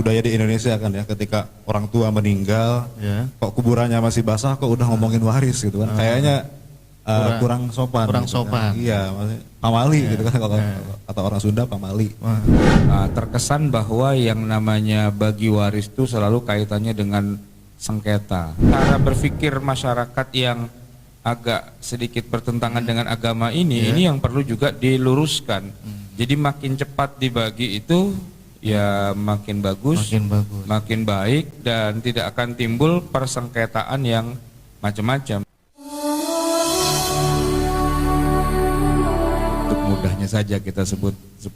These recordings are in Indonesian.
budaya di Indonesia kan ya, ketika orang tua meninggal, kok kuburannya masih basah, kok udah ngomongin waris gitu kan, kayaknya kurang sopan. Kurang gitu sopan. Kan. Iya, maksudnya pamali gitu kan kalau kata orang Sunda pamali. Terkesan bahwa yang namanya bagi waris itu selalu kaitannya dengan sengketa. Cara berpikir masyarakat yang agak sedikit bertentangan dengan agama ini yang perlu juga diluruskan. Jadi makin cepat dibagi itu ya makin bagus, makin baik, dan tidak akan timbul persengketaan yang macam-macam. Untuk mudahnya saja kita sebut 10,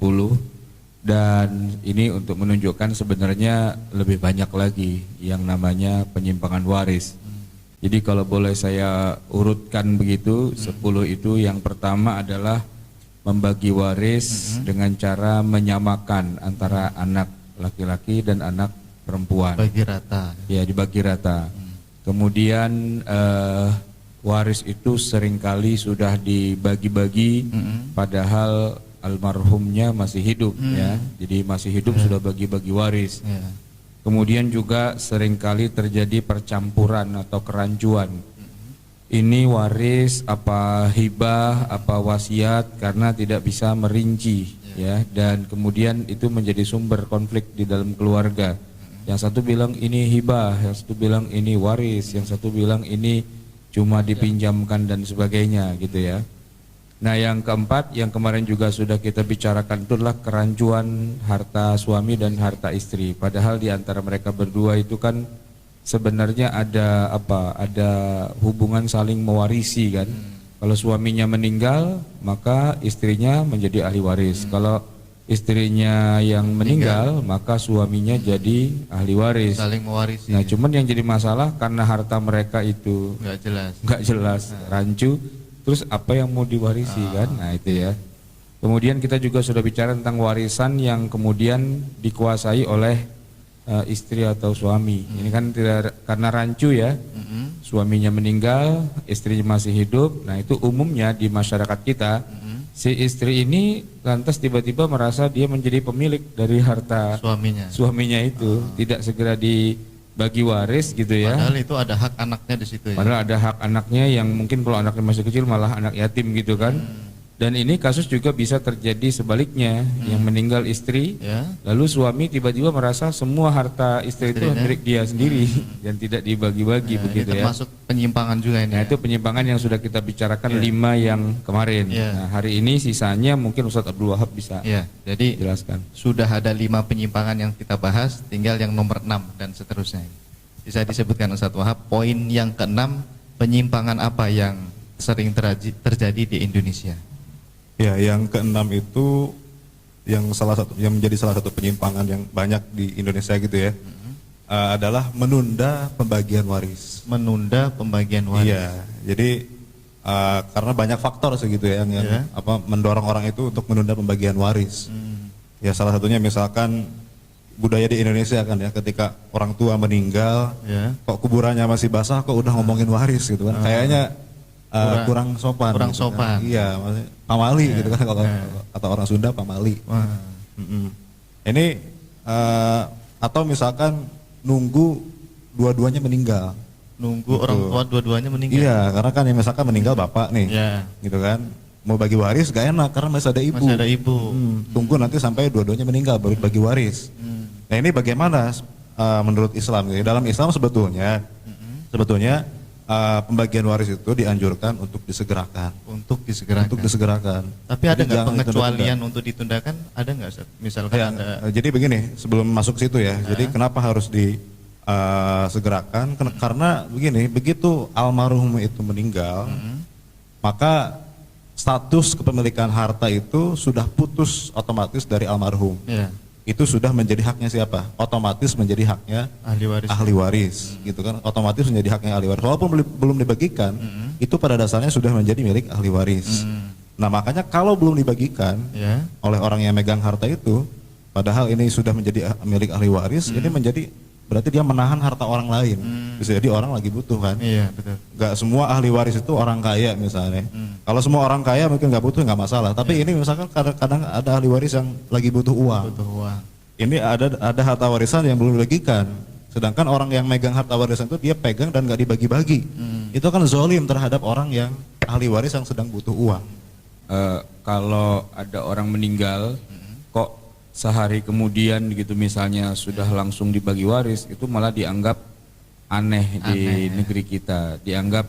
dan ini untuk menunjukkan sebenarnya lebih banyak lagi yang namanya penyimpangan waris. Jadi kalau boleh saya urutkan begitu, 10 itu yang pertama adalah membagi waris dengan cara menyamakan antara anak laki-laki dan anak perempuan. Bagi rata. Ya, dibagi rata. Kemudian waris itu seringkali sudah dibagi-bagi padahal almarhumnya masih hidup ya. Jadi masih hidup sudah bagi-bagi waris. Kemudian juga seringkali terjadi percampuran atau kerancuan. Ini waris apa hibah, apa wasiat, karena tidak bisa merinci ya, dan kemudian itu menjadi sumber konflik di dalam keluarga. Yang satu bilang ini hibah, yang satu bilang ini waris, yang satu bilang ini cuma dipinjamkan dan sebagainya gitu ya. Nah, yang keempat yang kemarin juga sudah kita bicarakan itulah kerancuan harta suami dan harta istri. Padahal di antara mereka berdua itu kan sebenarnya ada apa? Ada hubungan saling mewarisi kan. Kalau suaminya meninggal, maka istrinya menjadi ahli waris. Kalau istrinya yang meninggal, maka suaminya jadi ahli waris. Saling mewarisi. Nah, cuman yang jadi masalah karena harta mereka itu nggak jelas, rancu. Terus apa yang mau diwarisi kan? Nah itu ya. Kemudian kita juga sudah bicara tentang warisan yang kemudian dikuasai oleh istri atau suami. Ini kan tidak karena rancu ya. Suaminya meninggal, istrinya masih hidup. Nah itu umumnya di masyarakat kita, si istri ini lantas tiba-tiba merasa dia menjadi pemilik dari harta suaminya itu, tidak segera bagi waris gitu ya. Padahal itu ada hak anaknya di situ ya. Padahal ada hak anaknya yang mungkin kalau anaknya masih kecil malah anak yatim gitu kan. Dan ini kasus juga bisa terjadi sebaliknya, yang meninggal istri, lalu suami tiba-tiba merasa semua harta istri itu milik dia sendiri dan tidak dibagi-bagi begitu ini termasuk penyimpangan juga ini. Nah itu penyimpangan yang sudah kita bicarakan 5 yang kemarin. Nah hari ini sisanya mungkin Ustadz Abdul Wahab bisa jadi jelaskan. Sudah ada 5 penyimpangan yang kita bahas, tinggal yang nomor 6 dan seterusnya. Bisa disebutkan Ustadz Wahab, poin yang ke-6, penyimpangan apa yang sering terjadi di Indonesia? Ya, yang ke-6 itu yang menjadi salah satu penyimpangan yang banyak di Indonesia gitu ya. Adalah menunda pembagian waris. Menunda pembagian waris. Iya, jadi karena banyak faktor segitu ya yang mendorong orang itu untuk menunda pembagian waris. Ya salah satunya misalkan budaya di Indonesia kan ya, ketika orang tua meninggal, kok kuburannya masih basah, kok udah ngomongin waris gitu kan. Kayaknya kurang sopan. Kurang gitu sopan. Kan. Iya, maksudnya pamali gitu kan kalau kata orang Sunda pamali. Ini atau misalkan nunggu dua-duanya meninggal. Nunggu gitu. Orang tua dua-duanya meninggal. Iya, karena kan yang misalkan meninggal bapak nih, gitu kan. Mau bagi waris gak enak karena masih ada ibu. Masih ada ibu. Tunggu nanti sampai dua-duanya meninggal baru bagi waris. Nah ini bagaimana menurut Islam? Dalam Islam sebetulnya pembagian waris itu dianjurkan untuk disegerakan. Untuk disegerakan. Tapi ada nggak pengecualian untuk ditundakan? Ada nggak? Misalkan ada. Jadi begini, sebelum masuk situ ya. Jadi kenapa harus disegerakan? Karena begini, begitu almarhum itu meninggal, maka status kepemilikan harta itu sudah putus otomatis dari almarhum. Itu sudah menjadi haknya siapa? Otomatis menjadi haknya ahli waris gitu kan. Otomatis menjadi haknya ahli waris. Walaupun belum dibagikan, itu pada dasarnya sudah menjadi milik ahli waris. Nah makanya kalau belum dibagikan oleh orang yang megang harta itu, padahal ini sudah menjadi milik ahli waris, ini menjadi berarti dia menahan harta orang lain. Bisa jadi orang lagi butuh kan. Iya betul. Gak semua ahli waris itu orang kaya misalnya. Kalau semua orang kaya mungkin gak butuh, gak masalah. Tapi ini misalkan kadang-kadang ada ahli waris yang lagi butuh uang. ini ada harta warisan yang belum dibagikan. Sedangkan orang yang megang harta warisan itu dia pegang dan nggak dibagi-bagi. Itu kan zolim terhadap orang yang ahli waris yang sedang butuh uang. Kalau ada orang meninggal, kok sehari kemudian gitu misalnya sudah langsung dibagi waris, itu malah dianggap aneh di negeri kita. Dianggap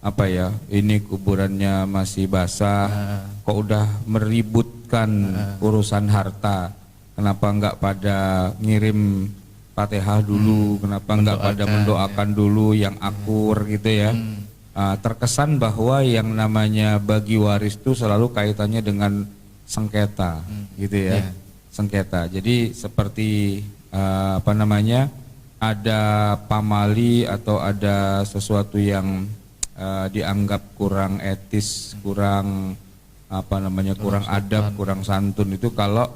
apa ya, ini kuburannya masih basah, kok udah meributkan urusan harta. Kenapa enggak pada ngirim Fatihah dulu, kenapa enggak pada mendoakan dulu yang akur gitu ya. Terkesan bahwa yang namanya bagi waris itu selalu kaitannya dengan sengketa gitu ya. Sengketa. Jadi seperti apa namanya, ada pamali atau ada sesuatu yang dianggap kurang etis, kurang apa namanya, kurang adab, kurang santun, itu kalau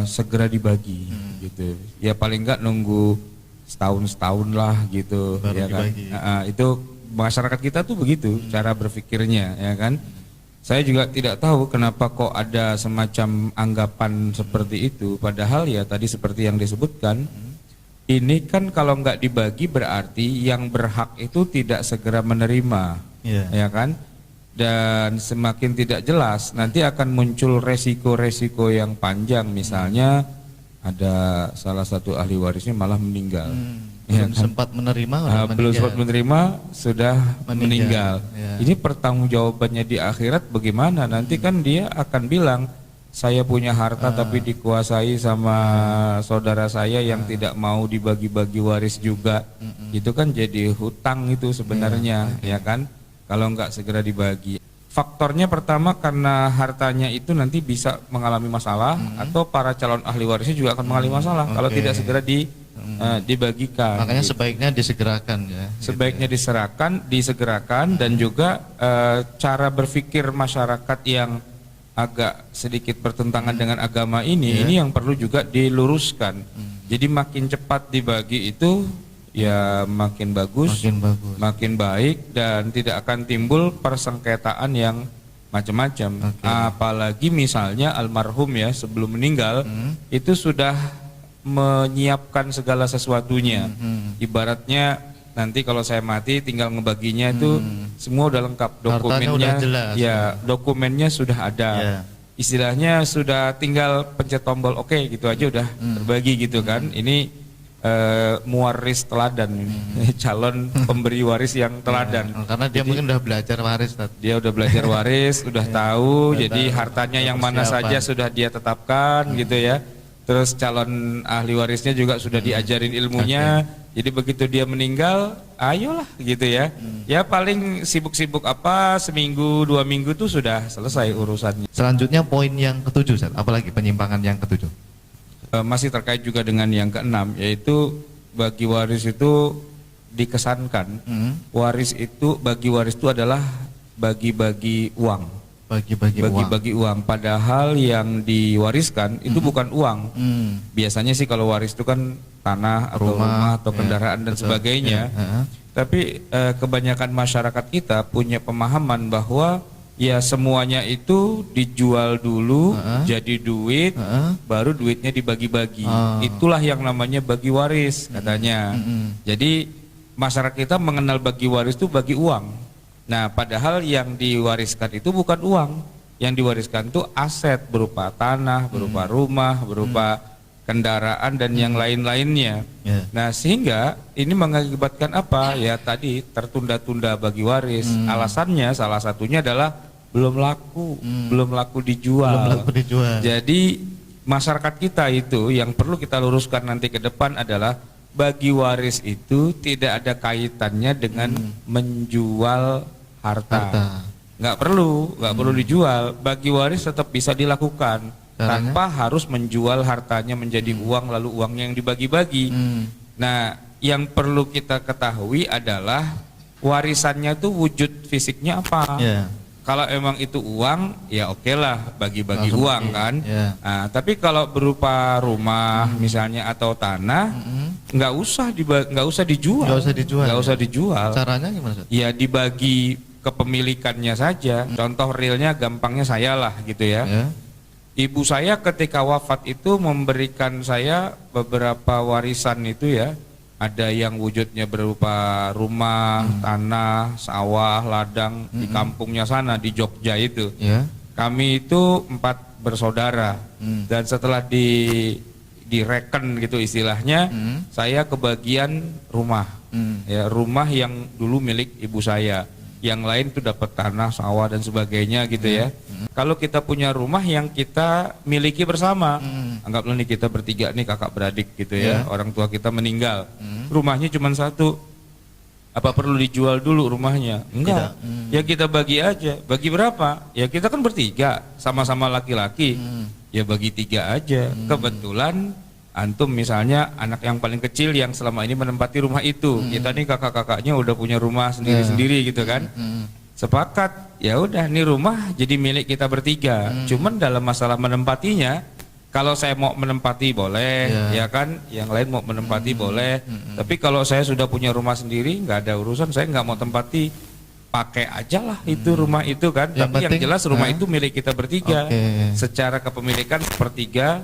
segera dibagi gitu. Ya paling enggak nunggu setahun lah gitu. Baru ya kan. Itu masyarakat kita tuh begitu cara berpikirnya, ya kan. Saya juga tidak tahu kenapa kok ada semacam anggapan seperti itu, padahal ya tadi seperti yang disebutkan, ini kan kalau nggak dibagi berarti yang berhak itu tidak segera menerima, ya kan. Dan semakin tidak jelas nanti akan muncul resiko-resiko yang panjang. Misalnya ada salah satu ahli warisnya malah meninggal, belum sempat menerima, belum sempat menerima sudah meninggal. Ini pertanggungjawabannya di akhirat bagaimana? Nanti kan dia akan bilang, saya punya harta tapi dikuasai sama saudara saya yang tidak mau dibagi-bagi waris juga. Itu kan jadi hutang itu sebenarnya, ya kan? Kalau nggak segera dibagi. Faktornya pertama karena hartanya itu nanti bisa mengalami masalah, atau para calon ahli warisnya juga akan mengalami masalah kalau tidak segera dibagikan. Makanya gitu. sebaiknya disegerakan ya. Sebaiknya disegerakan dan juga cara berpikir masyarakat yang agak sedikit bertentangan dengan agama ini yang perlu juga diluruskan. Jadi makin cepat dibagi itu ya makin bagus, makin baik, dan tidak akan timbul persengketaan yang macam-macam. Apalagi misalnya almarhum ya sebelum meninggal itu sudah menyiapkan segala sesuatunya. Ibaratnya nanti kalau saya mati tinggal ngebaginya itu semua udah lengkap, dokumennya udah jelas, ya dokumennya sudah ada. Istilahnya sudah tinggal pencet tombol oke, gitu aja udah terbagi gitu kan. Ini muwaris teladan ini. Calon pemberi waris yang teladan. Karena dia mungkin udah belajar waris. Dia udah belajar waris, udah tahu, jadi hartanya yang mana saja sudah dia tetapkan gitu ya. Terus calon ahli warisnya juga sudah diajarin ilmunya. Jadi begitu dia meninggal, ayolah gitu ya. Ya paling sibuk-sibuk apa, seminggu 2 minggu tuh sudah selesai urusannya. Selanjutnya poin yang ketujuh, apalagi penyimpangan yang ketujuh. Masih terkait juga dengan yang keenam, yaitu bagi waris itu dikesankan bagi waris itu adalah bagi-bagi uang. Bagi-bagi uang, padahal yang diwariskan itu bukan uang. Biasanya sih kalau waris itu kan tanah atau rumah atau kendaraan dan sebagainya. Tapi kebanyakan masyarakat kita punya pemahaman bahwa ya semuanya itu dijual dulu, jadi duit, baru duitnya dibagi-bagi. Itulah yang namanya bagi waris katanya. Jadi masyarakat kita mengenal bagi waris itu bagi uang. Nah padahal yang diwariskan itu bukan uang. Yang diwariskan itu aset berupa tanah, berupa rumah, berupa kendaraan dan yang lain-lainnya. Nah sehingga ini mengakibatkan apa? Ya tadi tertunda-tunda bagi waris. Alasannya salah satunya adalah belum laku dijual. Jadi masyarakat kita itu yang perlu kita luruskan nanti ke depan adalah bagi waris itu tidak ada kaitannya dengan menjual harta. Nggak perlu dijual. Bagi waris tetap bisa dilakukan. Tanpa harus menjual hartanya menjadi uang lalu uangnya yang dibagi-bagi. Nah, yang perlu kita ketahui adalah warisannya tuh wujud fisiknya apa. Kalau emang itu uang, ya oke lah bagi-bagi uang kan. Nah, tapi kalau berupa rumah misalnya atau tanah, nggak usah dijual. Nggak usah dijual. Caranya gimana? Ya dibagi kepemilikannya saja. Contoh realnya gampangnya saya lah gitu ya. Ibu saya ketika wafat itu memberikan saya beberapa warisan itu ya. Ada yang wujudnya berupa rumah, tanah, sawah, ladang di kampungnya sana di Jogja itu. Ya. Kami itu 4 bersaudara dan setelah direken gitu istilahnya, saya kebagian rumah. Ya, rumah yang dulu milik ibu saya. Yang lain itu dapat tanah, sawah dan sebagainya gitu ya. Kalau kita punya rumah yang kita miliki bersama, anggaplah nih kita bertiga nih kakak beradik gitu ya, orang tua kita meninggal, rumahnya cuma 1, apa perlu dijual dulu rumahnya? Enggak, ya kita bagi aja. Bagi berapa? Ya kita kan bertiga, sama-sama laki-laki, ya bagi 3 aja. Kebetulan antum misalnya anak yang paling kecil yang selama ini menempati rumah itu, kita nih kakak-kakaknya udah punya rumah sendiri-sendiri gitu kan. Sepakat, ya udah nih rumah jadi milik kita bertiga. Cuman dalam masalah menempatinya, kalau saya mau menempati boleh, ya kan, yang lain mau menempati boleh. Tapi kalau saya sudah punya rumah sendiri, nggak ada urusan, saya nggak mau tempati, pakai aja lah itu rumah itu kan. Tapi yang jelas rumah itu milik kita bertiga. Secara kepemilikan sepertiga.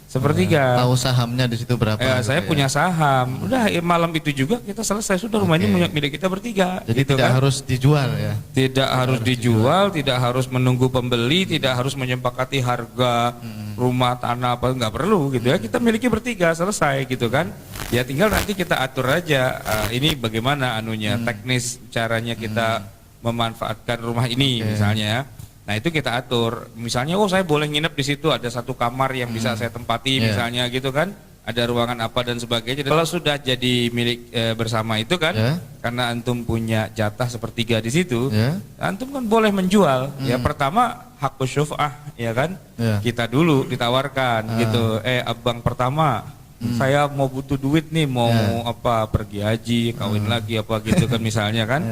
Tahu sahamnya di situ berapa? Saya punya saham. Udah malam itu juga kita selesai, sudah rumah ini milik kita bertiga. Jadi gitu tidak kan? harus dijual ya. Tidak harus dijual, tidak harus menunggu pembeli, tidak harus menyepakati harga rumah tanah apa, nggak perlu gitu ya. Kita miliki bertiga, selesai gitu kan. Ya tinggal nanti kita atur aja ini bagaimana anunya, teknis caranya kita memanfaatkan rumah ini misalnya ya. Nah itu kita atur, misalnya saya boleh nginep di situ, ada 1 kamar yang bisa saya tempati misalnya gitu kan, ada ruangan apa dan sebagainya. Kalau sudah jadi milik bersama itu kan, karena antum punya jatah 1/3 di situ, antum kan boleh menjual. Ya pertama hak syuf'ah ya kan, kita dulu ditawarkan gitu, abang pertama, saya mau butuh duit nih, mau apa pergi haji, kawin lagi apa gitu kan misalnya kan.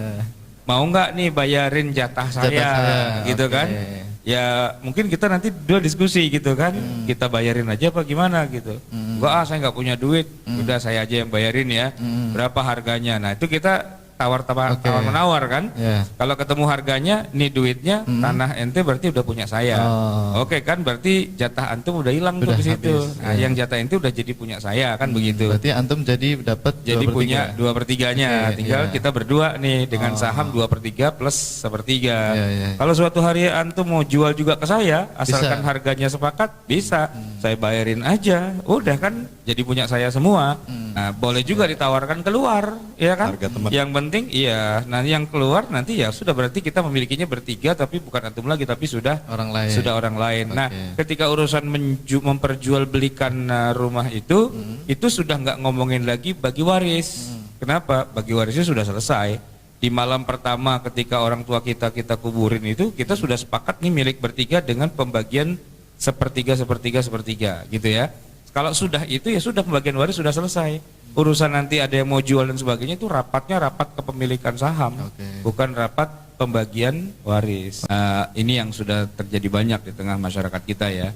Mau nggak nih bayarin jatah saya gitu kan. Ya mungkin kita nanti dua diskusi gitu kan, kita bayarin aja apa gimana gitu. Enggak saya nggak punya duit, udah saya aja yang bayarin ya. Berapa harganya? Nah itu kita tawar menawar kan. Kalau ketemu harganya, nih duitnya, tanah ente berarti udah punya saya. Oke kan, berarti jatah antum udah hilang tuh di situ. Nah yang jatah ente udah jadi punya saya kan begitu. Berarti antum jadi dapat jadi punya 2/3-nya. Tinggal kita berdua nih dengan saham 2/3 plus 1/3. Kalau suatu hari antum mau jual juga ke saya, asalkan harganya sepakat, bisa. Saya bayarin aja. Udah kan jadi punya saya semua. Nah, boleh juga ditawarkan keluar, ya kan? Yang penting iya, nanti yang keluar nanti ya sudah berarti kita memilikinya bertiga, tapi bukan antum lagi, tapi sudah orang lain. Nah, ketika urusan memperjualbelikan rumah itu sudah nggak ngomongin lagi bagi waris. Kenapa? Bagi warisnya sudah selesai. Di malam pertama ketika orang tua kita kuburin itu, kita sudah sepakat nih milik bertiga dengan pembagian 1/3 gitu ya. Kalau sudah itu ya sudah, pembagian waris sudah selesai. Urusan nanti ada yang mau jual dan sebagainya itu rapatnya rapat kepemilikan saham, bukan rapat pembagian waris. Ini yang sudah terjadi banyak di tengah masyarakat kita ya.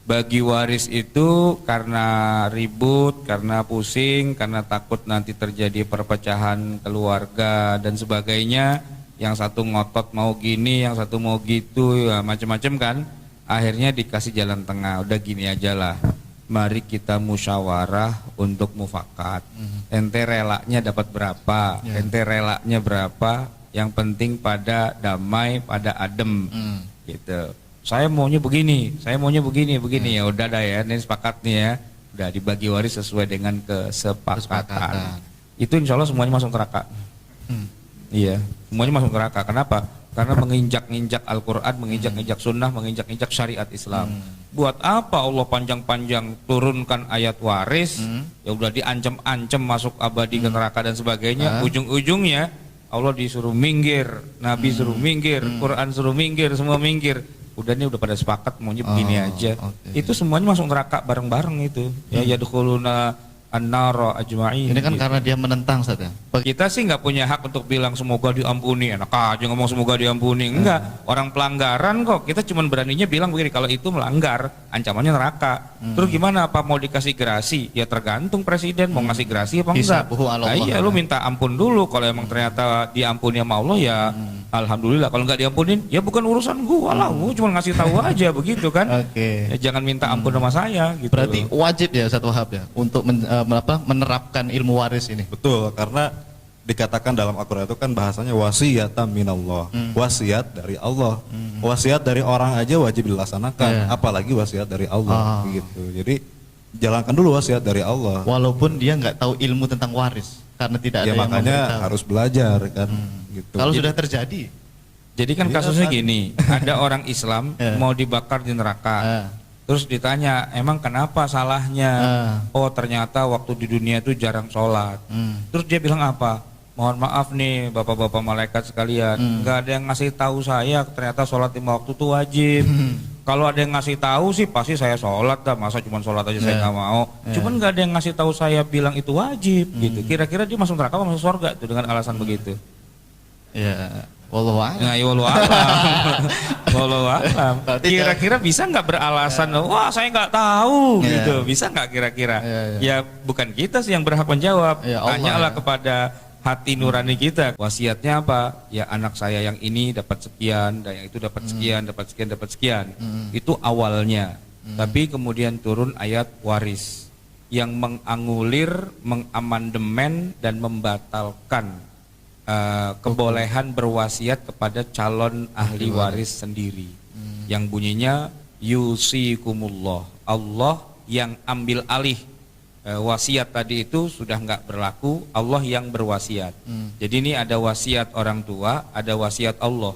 Bagi waris itu karena ribut, karena pusing, karena takut nanti terjadi perpecahan keluarga dan sebagainya. Yang satu ngotot mau gini, yang satu mau gitu, ya macam-macam kan. Akhirnya dikasih jalan tengah, udah gini aja lah. Mari kita musyawarah untuk mufakat. Ente relanya dapat berapa? Ente relanya berapa? Yang penting pada damai, pada adem, gitu. Saya maunya begini, ya udah dah ya, ini sepakat nih ya. Udah dibagi waris sesuai dengan kesepakatan. Itu insya Allah semuanya masuk neraka. Iya, semuanya masuk neraka. Kenapa? Karena menginjak-injak Al-Quran, menginjak-injak Sunnah, menginjak-injak syariat Islam. Buat apa Allah panjang-panjang turunkan ayat waris, ya udah diancam-ancam masuk abadi ke neraka dan sebagainya. Ujung-ujungnya Allah disuruh minggir, Nabi suruh minggir, Quran suruh minggir, semua minggir. Udah nih udah pada sepakat maunya begini aja. Itu semuanya masuk neraka bareng-bareng itu. Ya yadkhuluna an-nara ajma'in. Ini kan karena dia menentang saja. Kita sih nggak punya hak untuk bilang semoga diampuni. Enak aja ngomong semoga diampuni. Enggak, orang pelanggaran kok. Kita cuma beraninya bilang begini, kalau itu melanggar ancamannya neraka. Terus gimana, apa mau dikasih gerasi? Ya tergantung presiden mau ngasih gerasi apa enggak. Hisabuhu ala Nah, Allah. iya, lu minta ampun dulu. Kalau emang ternyata diampuni sama Allah ya alhamdulillah. Kalau nggak diampunin ya bukan urusan gua lah, gua cuma ngasih tahu aja begitu kan. Oke. Ya, jangan minta ampun sama saya gitu. Berarti loh. wajib ya Ustaz Wahab ya untuk menerapkan ilmu waris ini. Betul, karena dikatakan dalam Al-Quran itu kan bahasanya wasiyatan minallah, wasiat dari Allah. Wasiat dari orang aja wajib dilaksanakan, Iya. apalagi wasiat dari Allah gitu. Jadi jalankan dulu wasiat dari Allah. Walaupun dia nggak tahu ilmu tentang waris karena tidak ada Ya yang makanya memberitahu. harus belajar kan gitu. Kalau Jadi- sudah terjadi, Jadi kan Iya, kasusnya kan. gini, ada orang Islam mau dibakar di neraka. Terus ditanya, emang kenapa salahnya? Oh ternyata waktu di dunia itu jarang sholat. Terus dia bilang apa? Mohon maaf nih bapak-bapak malaikat sekalian, nggak ada yang ngasih tahu saya ternyata sholat 5 waktu itu wajib. Kalau ada yang ngasih tahu sih pasti saya sholat dah, masa cuma sholat aja saya nggak mau. Cuman nggak ada yang ngasih tahu saya bilang itu wajib gitu. Kira-kira dia masuk neraka apa masuk surga tuh dengan alasan begitu? ya wallahu a'lam. Nah, ya wallahu a'lam. Wallahu a'lam. Berarti Kira-kira bisa nggak beralasan, wah saya nggak tahu Ya. gitu, bisa nggak kira-kira? Ya, ya. Ya bukan kita sih yang berhak menjawab, Ya, Allah, tanyalah ya. kepada hati nurani kita. Wasiatnya apa? Ya anak saya yang ini dapat sekian, dan yang itu dapat sekian, dapat sekian, dapat sekian. Itu awalnya. Tapi kemudian turun ayat waris yang menganulir, mengamandemen dan membatalkan kebolehan berwasiat kepada calon ahli waris sendiri, yang bunyinya yusikumullah, Allah yang ambil alih wasiat tadi itu sudah nggak berlaku, Allah yang berwasiat. Jadi ini ada wasiat orang tua, ada wasiat Allah.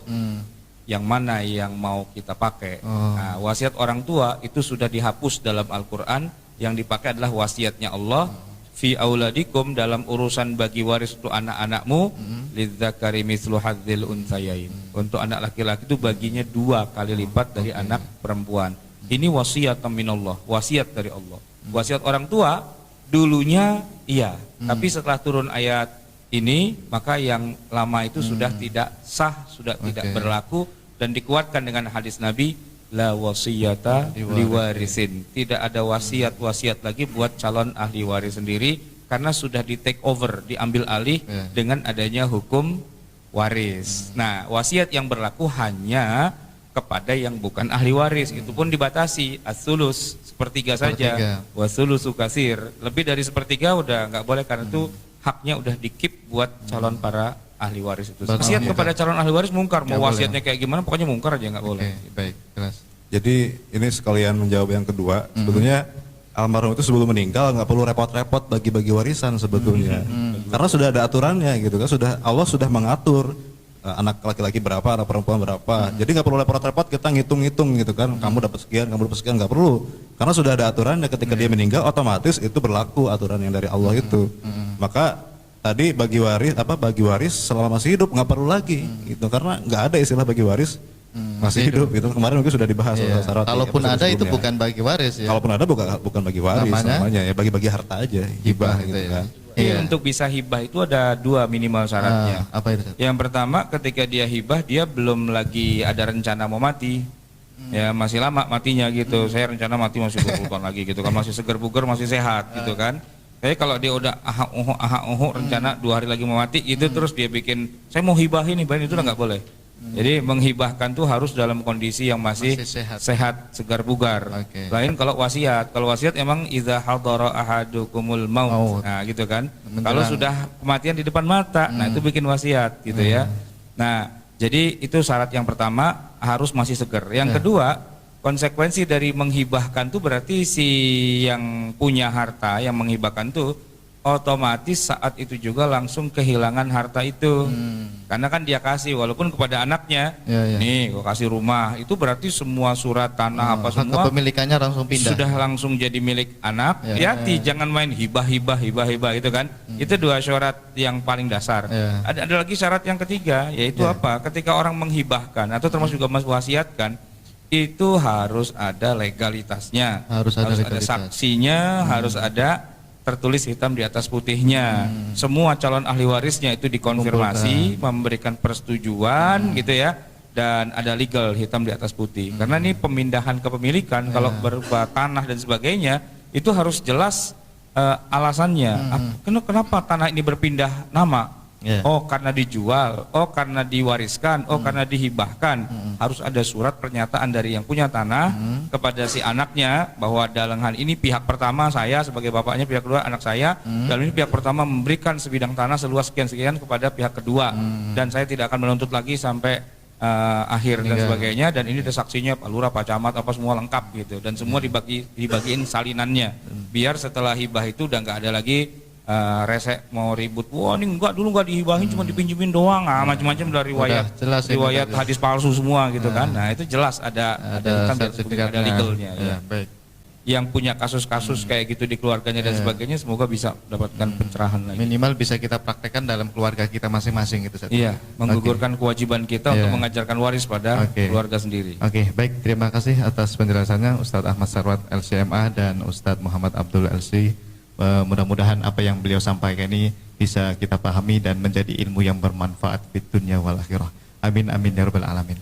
Yang mana yang mau kita pakai? Nah, wasiat orang tua itu sudah dihapus dalam Al-Quran, yang dipakai adalah wasiatnya Allah. Fi auladikum, dalam urusan bagi waris untuk anak-anakmu, lidzakari mithlu hadzil unthayain. Untuk anak laki-laki itu baginya 2 kali lipat dari anak perempuan. Ini wasiat minallah, wasiat dari Allah. Wasiat orang tua dulunya iya, tapi setelah turun ayat ini maka yang lama itu sudah tidak sah, sudah tidak berlaku, dan dikuatkan dengan hadis Nabi, la wasiyata liwarisin. Tidak ada wasiat lagi buat calon ahli waris sendiri, karena sudah di take over, diambil alih dengan adanya hukum waris. Nah, wasiat yang berlaku hanya kepada yang bukan ahli waris, itu pun dibatasi as-sulus, sepertiga saja. Wasulusu kasir, lebih dari sepertiga udah nggak boleh, karena itu haknya udah di-keep buat calon para ahli waris itu. Wasiat kepada calon ahli waris mungkar, mau wasiatnya kayak gimana, pokoknya mungkar aja nggak boleh. Baik, jelas. Jadi ini sekalian menjawab yang kedua, sebetulnya almarhum itu sebelum meninggal nggak perlu repot-repot bagi-bagi warisan sebetulnya, karena sudah ada aturannya gitu kan, Allah sudah mengatur anak laki-laki berapa, anak perempuan berapa, jadi nggak perlu repot-repot kita ngitung-ngitung gitu kan, kamu dapat sekian, kamu dapat sekian, nggak perlu, karena sudah ada aturannya. Ketika dia meninggal otomatis itu berlaku aturan yang dari Allah itu. Maka tadi bagi waris selama masih hidup nggak perlu lagi gitu, karena nggak ada istilah bagi waris masih hidup itu, kemarin mungkin sudah dibahas. Kalaupun ada itu bukan bagi waris ya. Kalaupun ada bukan bagi waris, namanya ya bagi-bagi harta aja, hibah gitu ya. kan. Untuk bisa hibah itu ada 2 minimal syaratnya. Apa itu? Yang pertama, ketika dia hibah dia belum lagi ada rencana mau mati. Ya masih lama matinya gitu. Saya rencana mati masih 20 tahun lagi gitu kan, masih segar bugar, masih sehat gitu kan. Tapi kalau dia udah rencana 2 hari lagi mau mati itu, terus dia bikin saya mau hibahin itu udah nggak boleh. Jadi menghibahkan tuh harus dalam kondisi yang masih sehat, segar bugar. Lain kalau wasiat. Kalau wasiat emang idza hadara ahadukumul maut. Nah, gitu kan. Kalau sudah kematian di depan mata, nah itu bikin wasiat gitu ya. Nah, jadi itu syarat yang pertama, harus masih segar. Yang kedua, konsekuensi dari menghibahkan tuh berarti si yang punya harta yang menghibahkan tuh otomatis saat itu juga langsung kehilangan harta itu. Karena kan dia kasih walaupun kepada anaknya, nih gue kasih rumah, itu berarti semua surat tanah apa semua kepemilikannya langsung pindah. Sudah langsung jadi milik anak. Hati-hati jangan main hibah itu kan. Itu 2 syarat yang paling dasar. Ada lagi syarat yang ketiga, yaitu apa? Ketika orang menghibahkan atau termasuk juga mewasiatkan, itu harus ada legalitasnya. Harus ada saksinya, harus ada tertulis hitam di atas putihnya. Semua calon ahli warisnya itu dikonfirmasi, memberikan persetujuan gitu ya. dan ada legal hitam di atas putih. Karena ini pemindahan kepemilikan kalau berupa tanah dan sebagainya itu harus jelas alasannya. Kenapa tanah ini berpindah nama? Oh karena dijual, oh karena diwariskan, oh karena dihibahkan. Harus ada surat pernyataan dari yang punya tanah kepada si anaknya bahwa dalam hal ini pihak pertama saya sebagai bapaknya, pihak kedua anak saya, dalam ini pihak pertama memberikan sebidang tanah seluas sekian-sekian kepada pihak kedua, dan saya tidak akan menuntut lagi sampai akhir dan sebagainya, dan ini ada saksinya Pak Lurah, Pak Camat, apa semua lengkap gitu, dan semua dibagiin salinannya, biar setelah hibah itu udah nggak ada lagi resek mau ribut, wah ini dulu nggak dihibahin, cuma dipinjemin doang, macam-macam dari riwayat hadis palsu semua gitu kan. Nah itu jelas ada legalnya. Baik. Yang punya kasus-kasus kayak gitu di keluarganya dan sebagainya, semoga bisa mendapatkan pencerahan lagi. Minimal bisa kita praktekkan dalam keluarga kita masing-masing gitu. Iya, menggugurkan kewajiban kita untuk mengajarkan waris pada keluarga sendiri. Oke, baik, terima kasih atas penjelasannya Ustadz Ahmad Sarwat LCMA dan Ustadz Muhammad Abdul LC. Mudah-mudahan apa yang beliau sampaikan ini bisa kita pahami dan menjadi ilmu yang bermanfaat di dunia wal akhirah. Amin amin ya rabbal alamin.